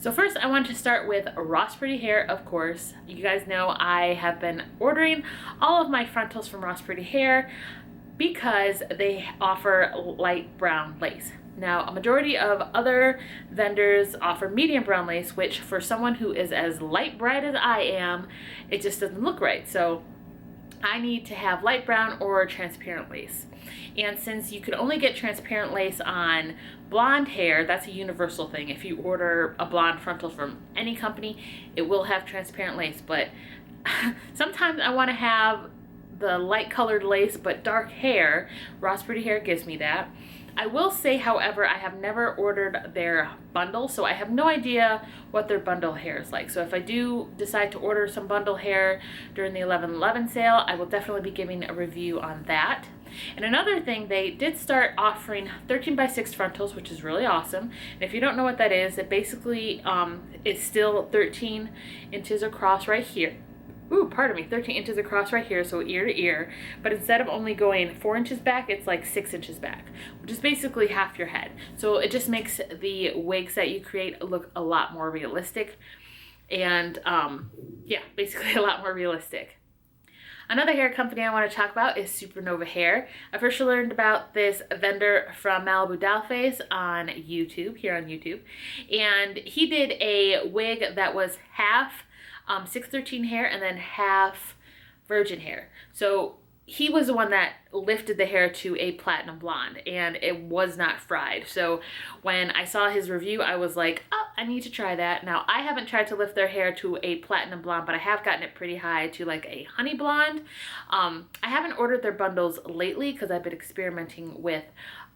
So first I want to start with Ras Pretty Hair, of course. You guys know I have been ordering all of my frontals from Ras Pretty Hair because they offer light brown lace. Now, a majority of other vendors offer medium brown lace, which for someone who is as light bright as I am, it just doesn't look right. So I need to have light brown or transparent lace. And since you can only get transparent lace on blonde hair, that's a universal thing. If you order a blonde frontal from any company, it will have transparent lace. But sometimes I want to have the light colored lace but dark hair. Ras Pretty Hair gives me that. I will say, however, I have never ordered their bundle, so I have no idea what their bundle hair is like. So if I do decide to order some bundle hair during the 11.11 sale, I will definitely be giving a review on that. And another thing, they did start offering 13x6 frontals, which is really awesome. And if you don't know what that is, it basically is still 13 inches across right here. Ooh, pardon me, 13 inches across right here, so ear to ear. But instead of only going 4 inches back, it's like 6 inches back, which is basically half your head. So it just makes the wigs that you create look a lot more realistic. And yeah, basically a lot more realistic. Another hair company I want to talk about is Supernova Hair. I first learned about this vendor from Malibu Dollface on YouTube, here on YouTube. And he did a wig that was half 613 hair and then half virgin hair. So he was the one that lifted the hair to a platinum blonde, and it was not fried. So when I saw his review, I was like, oh, I need to try that. Now, I haven't tried to lift their hair to a platinum blonde, but I have gotten it pretty high to like a honey blonde. I haven't ordered their bundles lately because I've been experimenting with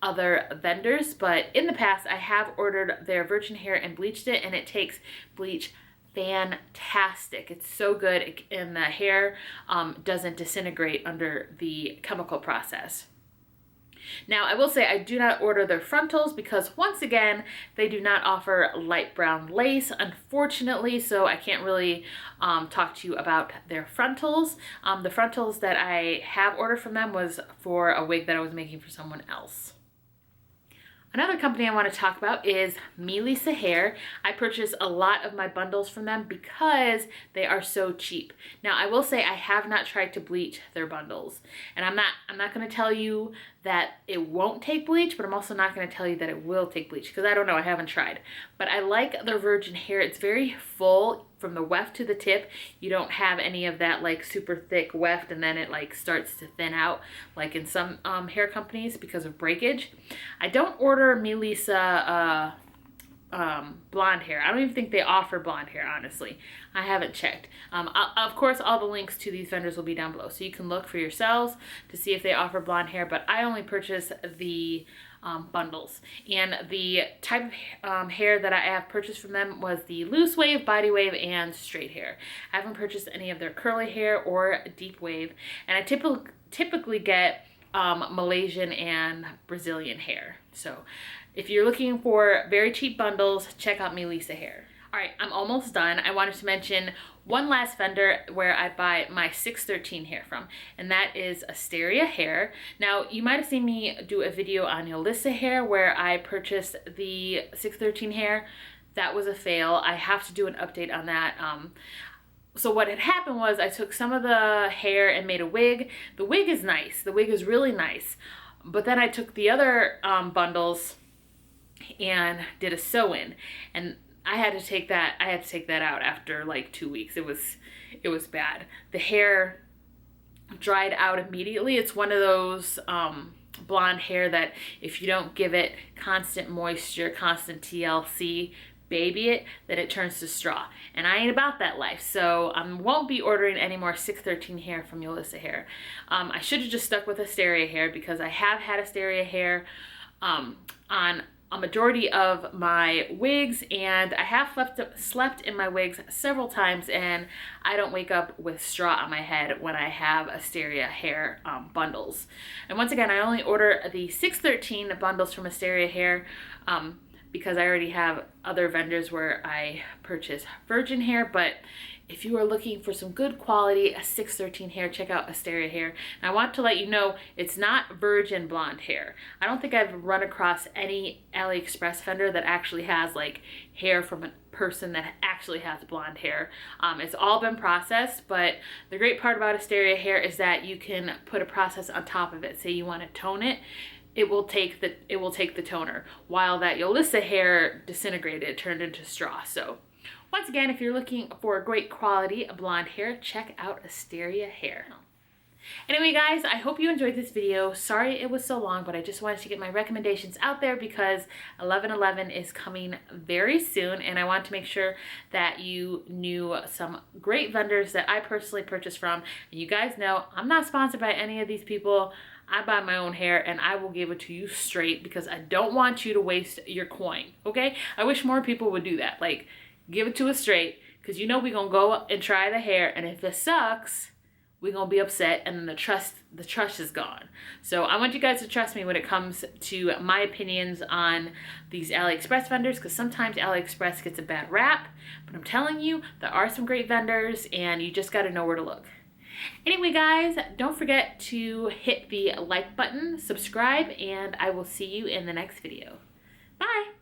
other vendors, but in the past I have ordered their virgin hair and bleached it, and it takes bleach fantastic. It's so good, and the hair doesn't disintegrate under the chemical process. Now, I will say I do not order their frontals because, once again, they do not offer light brown lace, unfortunately, so I can't really talk to you about their frontals. The frontals that I have ordered from them was for a wig that I was making for someone else. Another company I want to talk about is MeLisa Hair. I purchase a lot of my bundles from them because they are so cheap. Now, I will say I have not tried to bleach their bundles, and I'm not going to tell you that it won't take bleach, but I'm also not going to tell you that it will take bleach because I don't know, I haven't tried. But I like their virgin hair. It's very full from the weft to the tip. You don't have any of that like super thick weft and then it like starts to thin out like in some hair companies because of breakage. I don't order MeLisa blonde hair. I don't even think they offer blonde hair, honestly. I haven't checked. Of course, all the links to these vendors will be down below, so you can look for yourselves to see if they offer blonde hair, but I only purchase the bundles. And the type of hair that I have purchased from them was the loose wave, body wave, and straight hair. I haven't purchased any of their curly hair or deep wave, and I typically get Malaysian and Brazilian hair. So if you're looking for very cheap bundles, check out MeLisa Hair. All right, I'm almost done. I wanted to mention one last vendor where I buy my 613 hair from, and that is Asteria Hair. Now, you might have seen me do a video on MeLisa Hair where I purchased the 613 hair. That was a fail. I have to do an update on that. So what had happened was I took some of the hair and made a wig. The wig is nice. The wig is really nice. But then I took the other bundles and did a sew-in, and I had to take that out after like 2 weeks. It was bad. The hair dried out immediately. It's one of those blonde hair that if you don't give it constant moisture, constant TLC, baby it, that it turns to straw. And I ain't about that life, so I won't be ordering any more 613 hair from MeLisa Hair. I should have just stuck with Asteria Hair because I have had Asteria Hair on a majority of my wigs, and I have slept in my wigs several times, and I don't wake up with straw on my head when I have Asteria Hair bundles. And once again, I only order the 613 bundles from Asteria Hair because I already have other vendors where I purchase virgin hair. But if you are looking for some good quality, a 613 hair, check out Asteria Hair. And I want to let you know, it's not virgin blonde hair. I don't think I've run across any Aliexpress vendor that actually has like hair from a person that actually has blonde hair. It's all been processed, but the great part about Asteria Hair is that you can put a process on top of it. Say you want to tone it, it will take the toner, while that MeLisa hair disintegrated, it turned into straw. So once again, if you're looking for great quality blonde hair, check out Asteria Hair. Anyway guys, I hope you enjoyed this video. Sorry it was so long, but I just wanted to get my recommendations out there because 11.11 is coming very soon, and I want to make sure that you knew some great vendors that I personally purchased from. And you guys know I'm not sponsored by any of these people. I buy my own hair and I will give it to you straight because I don't want you to waste your coin, okay? I wish more people would do that. Like, give it to us straight, because you know we're gonna go and try the hair, and if it sucks, we're gonna be upset, and then the trust is gone. So I want you guys to trust me when it comes to my opinions on these AliExpress vendors, because sometimes AliExpress gets a bad rap, but I'm telling you, there are some great vendors, and you just gotta know where to look. Anyway guys, don't forget to hit the like button, subscribe, and I will see you in the next video. Bye!